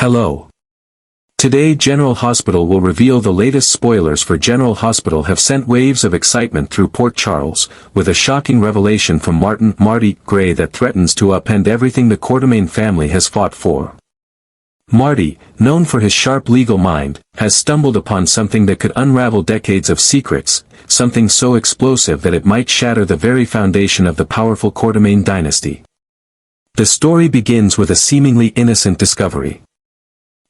Hello. Today General Hospital will reveal the latest spoilers for General Hospital have sent waves of excitement through Port Charles, with a shocking revelation from Marty Gray that threatens to upend everything the Quatermain family has fought for. Marty, known for his sharp legal mind, has stumbled upon something that could unravel decades of secrets, something so explosive that it might shatter the very foundation of the powerful Quatermain dynasty. The story begins with a seemingly innocent discovery.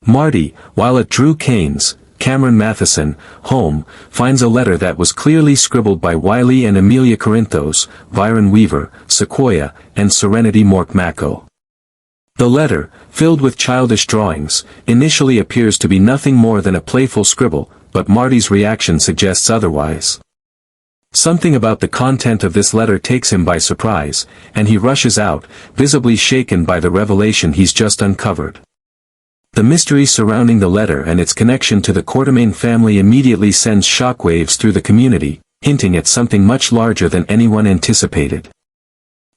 Marty, while at Drew Kane's, Cameron Matheson, home, finds a letter that was clearly scribbled by Wiley and Amelia Corinthos, Byron Weaver, Sequoia, and Serenity Mork-Mako. The letter, filled with childish drawings, initially appears to be nothing more than a playful scribble, but Marty's reaction suggests otherwise. Something about the content of this letter takes him by surprise, and he rushes out, visibly shaken by the revelation he's just uncovered. The mystery surrounding the letter and its connection to the Quatermain family immediately sends shockwaves through the community, hinting at something much larger than anyone anticipated.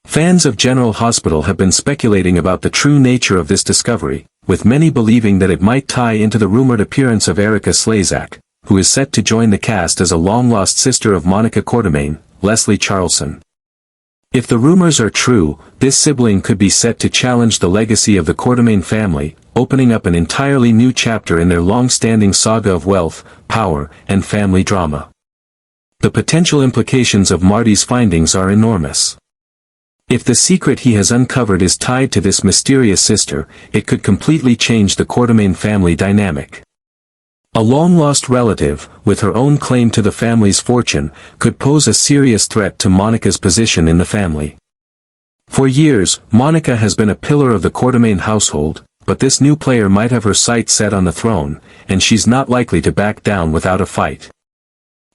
Fans of General Hospital have been speculating about the true nature of this discovery, with many believing that it might tie into the rumored appearance of Erica Slezak, who is set to join the cast as a long-lost sister of Monica Quatermain, Leslie Charlson. If the rumors are true, this sibling could be set to challenge the legacy of the Quatermain family, opening up an entirely new chapter in their long-standing saga of wealth, power, and family drama. The potential implications of Marty's findings are enormous. If the secret he has uncovered is tied to this mysterious sister, it could completely change the Quatermain family dynamic. A long-lost relative, with her own claim to the family's fortune, could pose a serious threat to Monica's position in the family. For years, Monica has been a pillar of the Quatermain household, but this new player might have her sights set on the throne, and she's not likely to back down without a fight.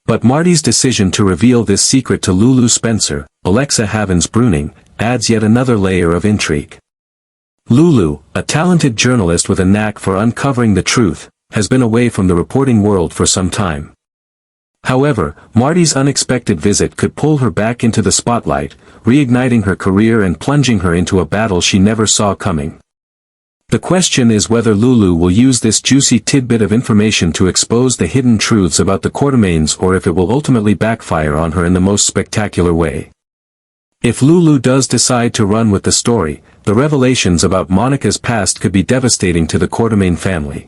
But Marty's decision to reveal this secret to Lulu Spencer, Alexa Havens-Bruning, adds yet another layer of intrigue. Lulu, a talented journalist with a knack for uncovering the truth, has been away from the reporting world for some time. However, Marty's unexpected visit could pull her back into the spotlight, reigniting her career and plunging her into a battle she never saw coming. The question is whether Lulu will use this juicy tidbit of information to expose the hidden truths about the Quatermains, or if it will ultimately backfire on her in the most spectacular way. If Lulu does decide to run with the story, the revelations about Monica's past could be devastating to the Quatermain family.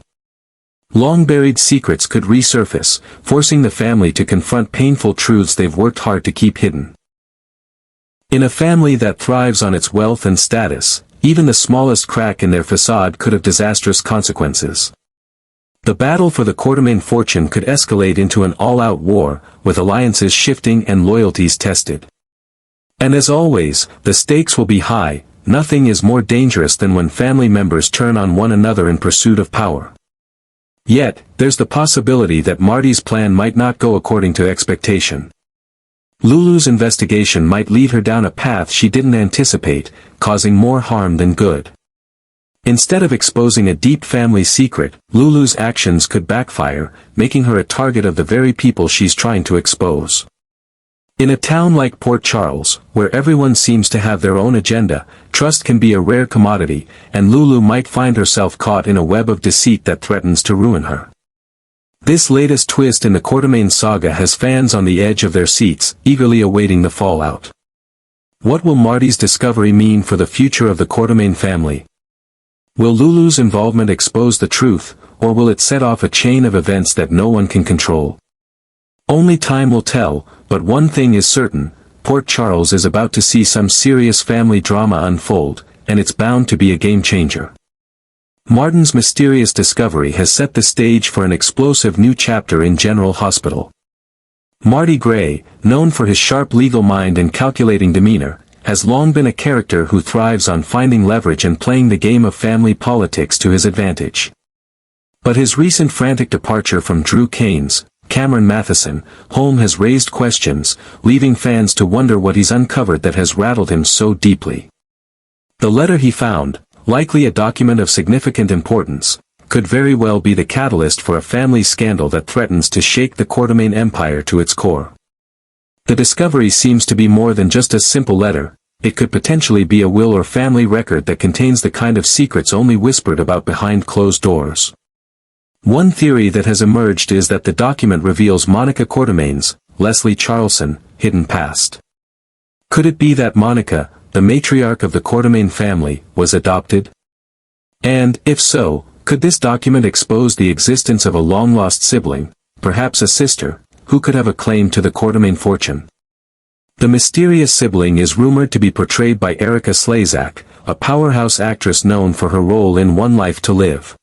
Long-buried secrets could resurface, forcing the family to confront painful truths they've worked hard to keep hidden. In a family that thrives on its wealth and status, even the smallest crack in their facade could have disastrous consequences. The battle for the Quatermain fortune could escalate into an all-out war, with alliances shifting and loyalties tested. And as always, the stakes will be high. Nothing is more dangerous than when family members turn on one another in pursuit of power. Yet, there's the possibility that Marty's plan might not go according to expectation. Lulu's investigation might lead her down a path she didn't anticipate, causing more harm than good. Instead of exposing a deep family secret, Lulu's actions could backfire, making her a target of the very people she's trying to expose. In a town like Port Charles, where everyone seems to have their own agenda, trust can be a rare commodity, and Lulu might find herself caught in a web of deceit that threatens to ruin her. This latest twist in the Quatermain saga has fans on the edge of their seats, eagerly awaiting the fallout. What will Marty's discovery mean for the future of the Quatermain family? Will Lulu's involvement expose the truth, or will it set off a chain of events that no one can control? Only time will tell, but one thing is certain: Port Charles is about to see some serious family drama unfold, and it's bound to be a game-changer. Martin's mysterious discovery has set the stage for an explosive new chapter in General Hospital. Marty Gray, known for his sharp legal mind and calculating demeanor, has long been a character who thrives on finding leverage and playing the game of family politics to his advantage. But his recent frantic departure from Drew Kane's, Cameron Matheson, home has raised questions, leaving fans to wonder what he's uncovered that has rattled him so deeply. The letter he found, likely a document of significant importance, could very well be the catalyst for a family scandal that threatens to shake the Quatermain empire to its core. The discovery seems to be more than just a simple letter. it could potentially be a will or family record that contains the kind of secrets only whispered about behind closed doors. One theory that has emerged is that the document reveals Monica Quatermain's, Leslie Charlson, hidden past. Could it be that Monica, the matriarch of the Quatermain family, was adopted? And, if so, could this document expose the existence of a long-lost sibling, perhaps a sister, who could have a claim to the Quatermain fortune? The mysterious sibling is rumored to be portrayed by Erica Slezak, a powerhouse actress known for her role in One Life to Live.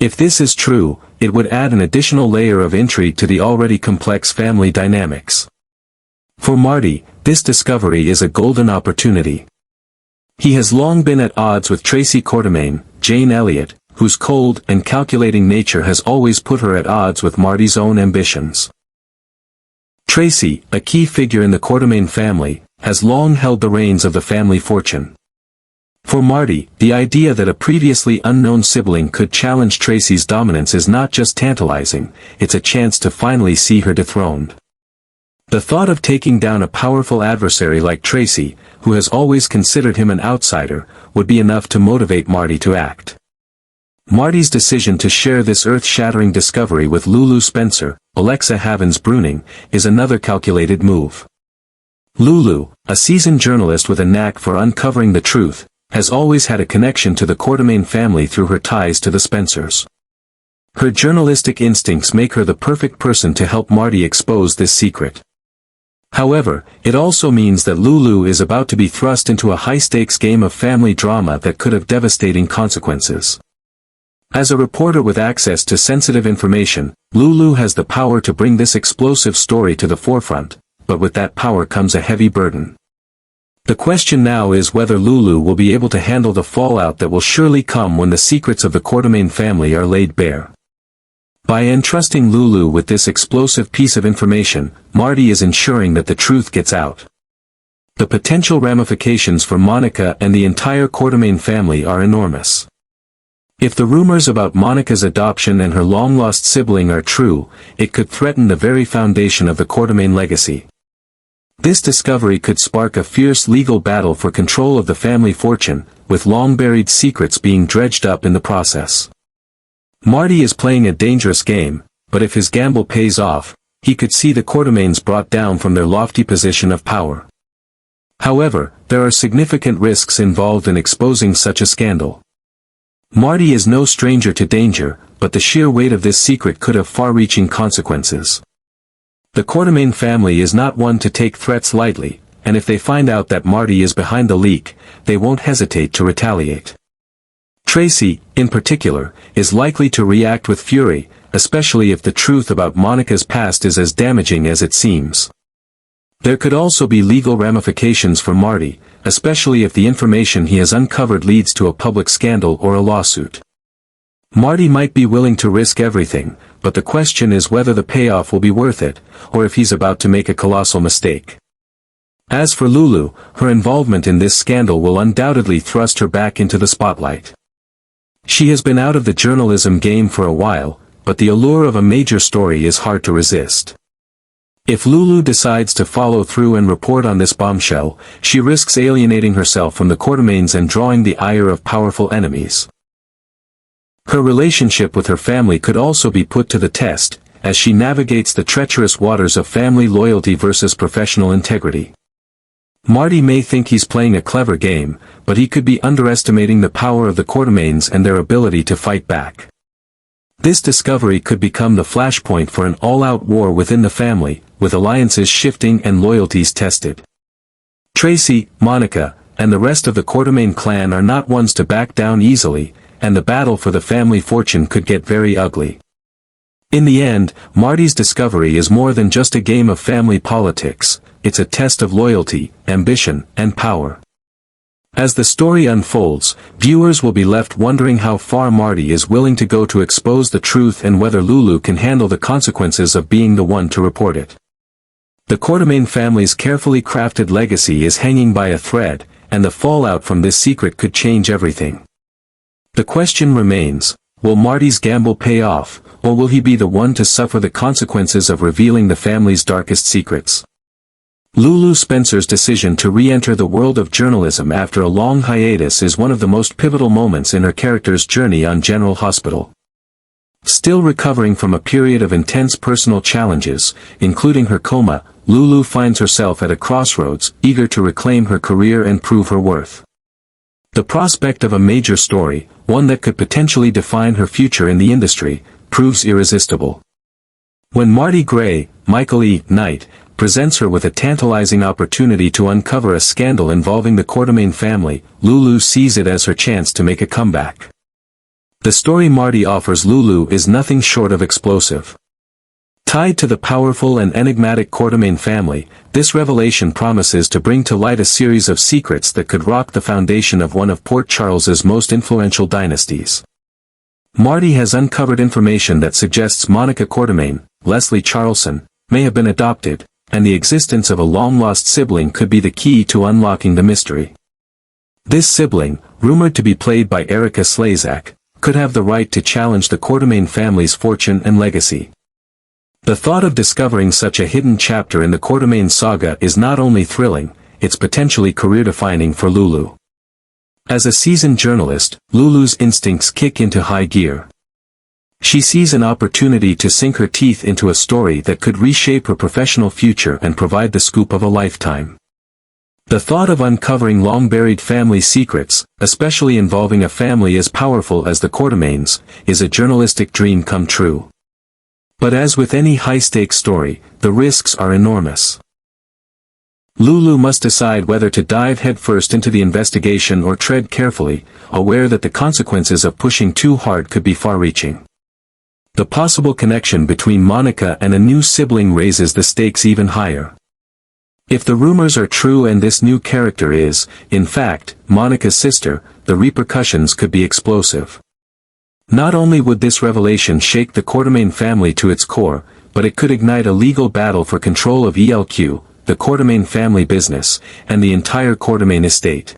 If this is true, it would add an additional layer of intrigue to the already complex family dynamics. For Marty, this discovery is a golden opportunity. He has long been at odds with Tracy Quatermain, Jane Elliott, whose cold and calculating nature has always put her at odds with Marty's own ambitions. Tracy, a key figure in the Quatermain family, has long held the reins of the family fortune. For Marty, the idea that a previously unknown sibling could challenge Tracy's dominance is not just tantalizing, it's a chance to finally see her dethroned. The thought of taking down a powerful adversary like Tracy, who has always considered him an outsider, would be enough to motivate Marty to act. Marty's decision to share this earth-shattering discovery with Lulu Spencer, Alexa Havens-Bruning, is another calculated move. Lulu, a seasoned journalist with a knack for uncovering the truth, has always had a connection to the Quatermain family through her ties to the Spencers. Her journalistic instincts make her the perfect person to help Marty expose this secret. However, it also means that Lulu is about to be thrust into a high-stakes game of family drama that could have devastating consequences. As a reporter with access to sensitive information, Lulu has the power to bring this explosive story to the forefront, but with that power comes a heavy burden. The question now is whether Lulu will be able to handle the fallout that will surely come when the secrets of the Quatermain family are laid bare. By entrusting Lulu with this explosive piece of information, Marty is ensuring that the truth gets out. The potential ramifications for Monica and the entire Quatermain family are enormous. If the rumors about Monica's adoption and her long-lost sibling are true, it could threaten the very foundation of the Quatermain legacy. This discovery could spark a fierce legal battle for control of the family fortune, with long-buried secrets being dredged up in the process. Marty is playing a dangerous game, but if his gamble pays off, he could see the Quatermains brought down from their lofty position of power. However, there are significant risks involved in exposing such a scandal. Marty is no stranger to danger, but the sheer weight of this secret could have far-reaching consequences. The Quatermain family is not one to take threats lightly, and if they find out that Marty is behind the leak, they won't hesitate to retaliate. Tracy, in particular, is likely to react with fury, especially if the truth about Monica's past is as damaging as it seems. There could also be legal ramifications for Marty, especially if the information he has uncovered leads to a public scandal or a lawsuit. Marty might be willing to risk everything, but the question is whether the payoff will be worth it, or if he's about to make a colossal mistake. As for Lulu, her involvement in this scandal will undoubtedly thrust her back into the spotlight. She has been out of the journalism game for a while, but the allure of a major story is hard to resist. If Lulu decides to follow through and report on this bombshell, she risks alienating herself from the Quatermains and drawing the ire of powerful enemies. Her relationship with her family could also be put to the test, as she navigates the treacherous waters of family loyalty versus professional integrity. Marty may think he's playing a clever game, but he could be underestimating the power of the Quatermains and their ability to fight back. This discovery could become the flashpoint for an all-out war within the family, with alliances shifting and loyalties tested. Tracy, Monica, and the rest of the Quatermain clan are not ones to back down easily, and the battle for the family fortune could get very ugly. In the end, Marty's discovery is more than just a game of family politics, it's a test of loyalty, ambition, and power. As the story unfolds, viewers will be left wondering how far Marty is willing to go to expose the truth and whether Lulu can handle the consequences of being the one to report it. The Quatermain family's carefully crafted legacy is hanging by a thread, and the fallout from this secret could change everything. The question remains, will Marty's gamble pay off, or will he be the one to suffer the consequences of revealing the family's darkest secrets? Lulu Spencer's decision to re-enter the world of journalism after a long hiatus is one of the most pivotal moments in her character's journey on General Hospital. Still recovering from a period of intense personal challenges, including her coma, Lulu finds herself at a crossroads, eager to reclaim her career and prove her worth. The prospect of a major story, one that could potentially define her future in the industry, proves irresistible. When Marty Gray, Michael E. Knight, presents her with a tantalizing opportunity to uncover a scandal involving the Quatermain family, Lulu sees it as her chance to make a comeback. The story Marty offers Lulu is nothing short of explosive. Tied to the powerful and enigmatic Quatermain family, this revelation promises to bring to light a series of secrets that could rock the foundation of one of Port Charles's most influential dynasties. Marty has uncovered information that suggests Monica Quatermain, Leslie Charleson, may have been adopted, and the existence of a long-lost sibling could be the key to unlocking the mystery. This sibling, rumored to be played by Erica Slezak, could have the right to challenge the Quatermain family's fortune and legacy. The thought of discovering such a hidden chapter in the Quatermain saga is not only thrilling, it's potentially career-defining for Lulu. As a seasoned journalist, Lulu's instincts kick into high gear. She sees an opportunity to sink her teeth into a story that could reshape her professional future and provide the scoop of a lifetime. The thought of uncovering long-buried family secrets, especially involving a family as powerful as the Quatermains, is a journalistic dream come true. But as with any high-stakes story, the risks are enormous. Lulu must decide whether to dive headfirst into the investigation or tread carefully, aware that the consequences of pushing too hard could be far-reaching. The possible connection between Monica and a new sibling raises the stakes even higher. If the rumors are true and this new character is, in fact, Monica's sister, the repercussions could be explosive. Not only would this revelation shake the Quatermain family to its core, but it could ignite a legal battle for control of ELQ, the Quatermain family business, and the entire Quatermain estate.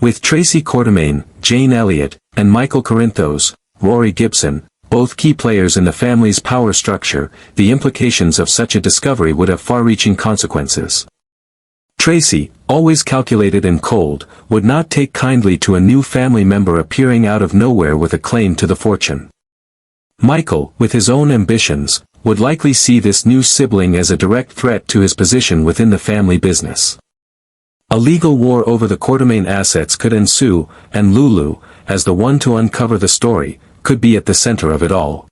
With Tracy Quatermain, Jane Elliott, and Michael Corinthos, Rory Gibson, both key players in the family's power structure, the implications of such a discovery would have far-reaching consequences. Tracy, always calculated and cold, would not take kindly to a new family member appearing out of nowhere with a claim to the fortune. Michael, with his own ambitions, would likely see this new sibling as a direct threat to his position within the family business. A legal war over the Quatermain assets could ensue, and Lulu, as the one to uncover the story, could be at the center of it all.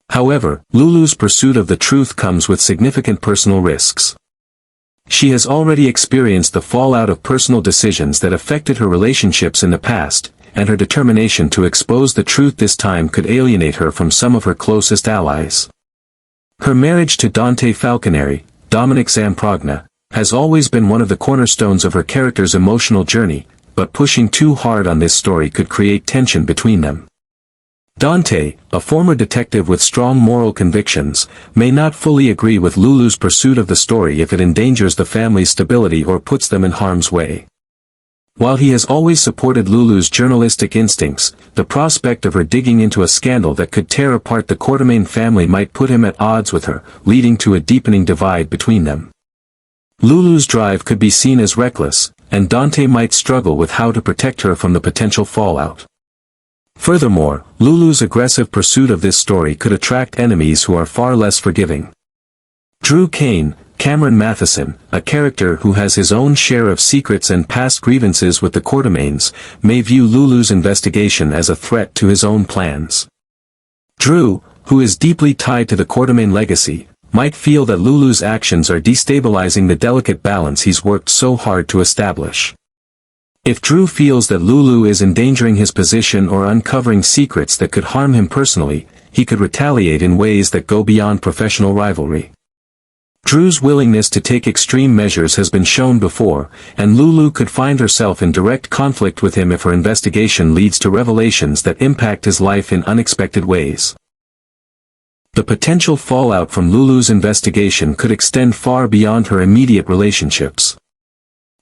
However, Lulu's pursuit of the truth comes with significant personal risks. She has already experienced the fallout of personal decisions that affected her relationships in the past, and her determination to expose the truth this time could alienate her from some of her closest allies. Her marriage to Dante Falconeri, Dominic Zamprogna, has always been one of the cornerstones of her character's emotional journey, but pushing too hard on this story could create tension between them. Dante, a former detective with strong moral convictions, may not fully agree with Lulu's pursuit of the story if it endangers the family's stability or puts them in harm's way. While he has always supported Lulu's journalistic instincts, the prospect of her digging into a scandal that could tear apart the Quatermain family might put him at odds with her, leading to a deepening divide between them. Lulu's drive could be seen as reckless, and Dante might struggle with how to protect her from the potential fallout. Furthermore, Lulu's aggressive pursuit of this story could attract enemies who are far less forgiving. Drew Kane, Cameron Matheson, a character who has his own share of secrets and past grievances with the Quatermains, may view Lulu's investigation as a threat to his own plans. Drew, who is deeply tied to the Quatermain legacy, might feel that Lulu's actions are destabilizing the delicate balance he's worked so hard to establish. If Drew feels that Lulu is endangering his position or uncovering secrets that could harm him personally, he could retaliate in ways that go beyond professional rivalry. Drew's willingness to take extreme measures has been shown before, and Lulu could find herself in direct conflict with him if her investigation leads to revelations that impact his life in unexpected ways. The potential fallout from Lulu's investigation could extend far beyond her immediate relationships.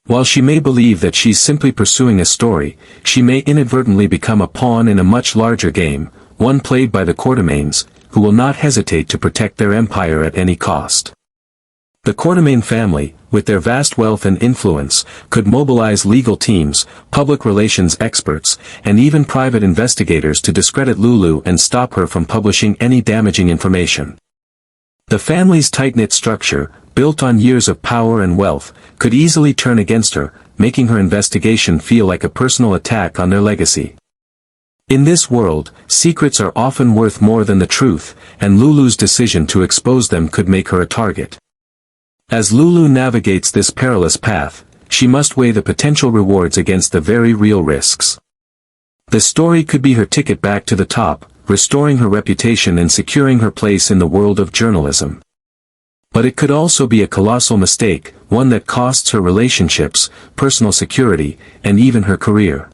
While she may believe that she's simply pursuing a story, she may inadvertently become a pawn in a much larger game, one played by the Quatermains, who will not hesitate to protect their empire at any cost. The Quatermain family, with their vast wealth and influence, could mobilize legal teams, public relations experts, and even private investigators to discredit Lulu and stop her from publishing any damaging information. The family's tight-knit structure, built on years of power and wealth, could easily turn against her, making her investigation feel like a personal attack on their legacy. In this world, secrets are often worth more than the truth, and Lulu's decision to expose them could make her a target. As Lulu navigates this perilous path, she must weigh the potential rewards against the very real risks. The story could be her ticket back to the top, restoring her reputation and securing her place in the world of journalism. But it could also be a colossal mistake, one that costs her relationships, personal security, and even her career.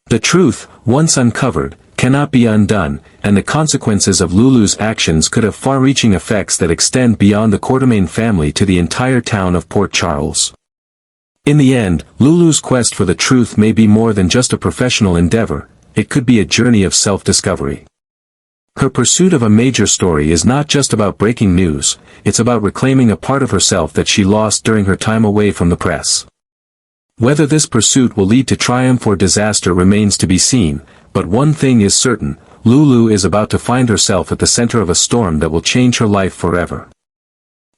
The truth, once uncovered, cannot be undone, and the consequences of Lulu's actions could have far-reaching effects that extend beyond the Quatermain family to the entire town of Port Charles. In the end, Lulu's quest for the truth may be more than just a professional endeavor, it could be a journey of self-discovery. Her pursuit of a major story is not just about breaking news, it's about reclaiming a part of herself that she lost during her time away from the press. Whether this pursuit will lead to triumph or disaster remains to be seen, but one thing is certain, Lulu is about to find herself at the center of a storm that will change her life forever.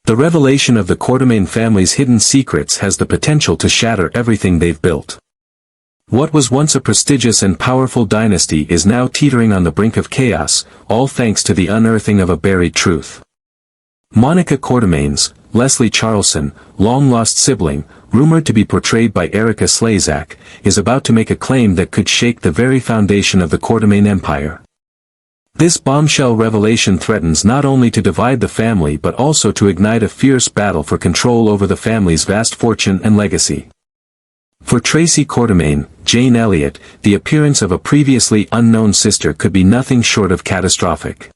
The revelation of the Quatermain family's hidden secrets has the potential to shatter everything they've built. What was once a prestigious and powerful dynasty is now teetering on the brink of chaos, all thanks to the unearthing of a buried truth. Monica Quatermain's, Leslie Charleson, long-lost sibling, rumored to be portrayed by Erica Slezak, is about to make a claim that could shake the very foundation of the Quatermain empire. This bombshell revelation threatens not only to divide the family but also to ignite a fierce battle for control over the family's vast fortune and legacy. For Tracy Quatermain, Jane Elliott, the appearance of a previously unknown sister could be nothing short of catastrophic.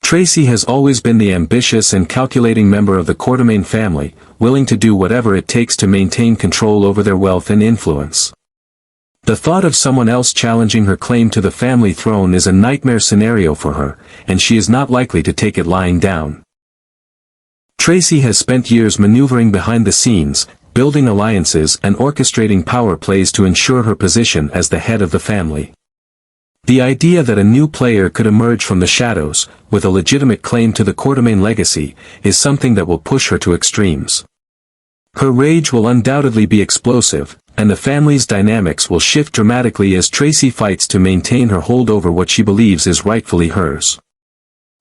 Tracy has always been the ambitious and calculating member of the Quatermain family, willing to do whatever it takes to maintain control over their wealth and influence. The thought of someone else challenging her claim to the family throne is a nightmare scenario for her, and she is not likely to take it lying down. Tracy has spent years maneuvering behind the scenes, building alliances and orchestrating power plays to ensure her position as the head of the family. The idea that a new player could emerge from the shadows, with a legitimate claim to the Quatermain legacy, is something that will push her to extremes. Her rage will undoubtedly be explosive, and the family's dynamics will shift dramatically as Tracy fights to maintain her hold over what she believes is rightfully hers.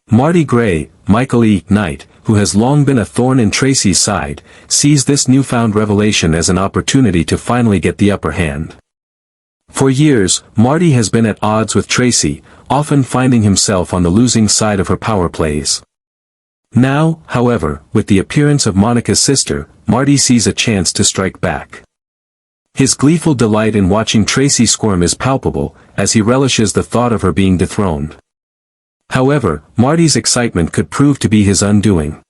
Marty Gray, Michael E. Knight, who has long been a thorn in Tracy's side, sees this newfound revelation as an opportunity to finally get the upper hand. For years, Marty has been at odds with Tracy, often finding himself on the losing side of her power plays. Now, however, with the appearance of Monica's sister, Marty sees a chance to strike back. His gleeful delight in watching Tracy squirm is palpable, as he relishes the thought of her being dethroned. However, Marty's excitement could prove to be his undoing.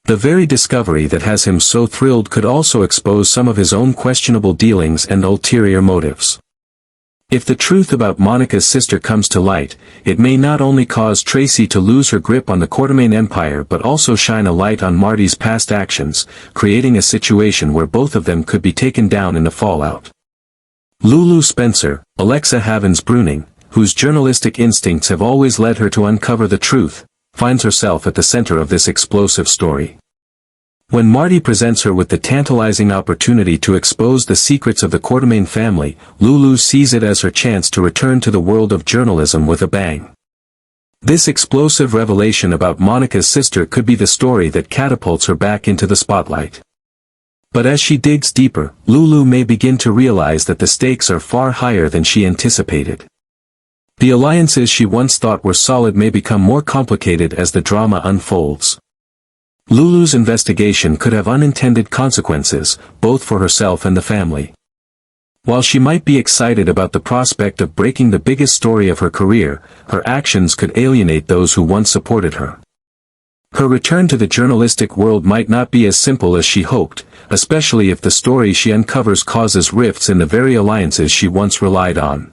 The very discovery that has him so thrilled could also expose some of his own questionable dealings and ulterior motives. If the truth about Monica's sister comes to light, it may not only cause Tracy to lose her grip on the Quatermain empire but also shine a light on Marty's past actions, creating a situation where both of them could be taken down in the fallout. Lulu Spencer, Alexa Havens-Bruning, whose journalistic instincts have always led her to uncover the truth, finds herself at the center of this explosive story. When Marty presents her with the tantalizing opportunity to expose the secrets of the Quatermain family, Lulu sees it as her chance to return to the world of journalism with a bang. This explosive revelation about Monica's sister could be the story that catapults her back into the spotlight. But as she digs deeper, Lulu may begin to realize that the stakes are far higher than she anticipated. The alliances she once thought were solid may become more complicated as the drama unfolds. Lulu's investigation could have unintended consequences, both for herself and the family. While she might be excited about the prospect of breaking the biggest story of her career, her actions could alienate those who once supported her. Her return to the journalistic world might not be as simple as she hoped, especially if the story she uncovers causes rifts in the very alliances she once relied on.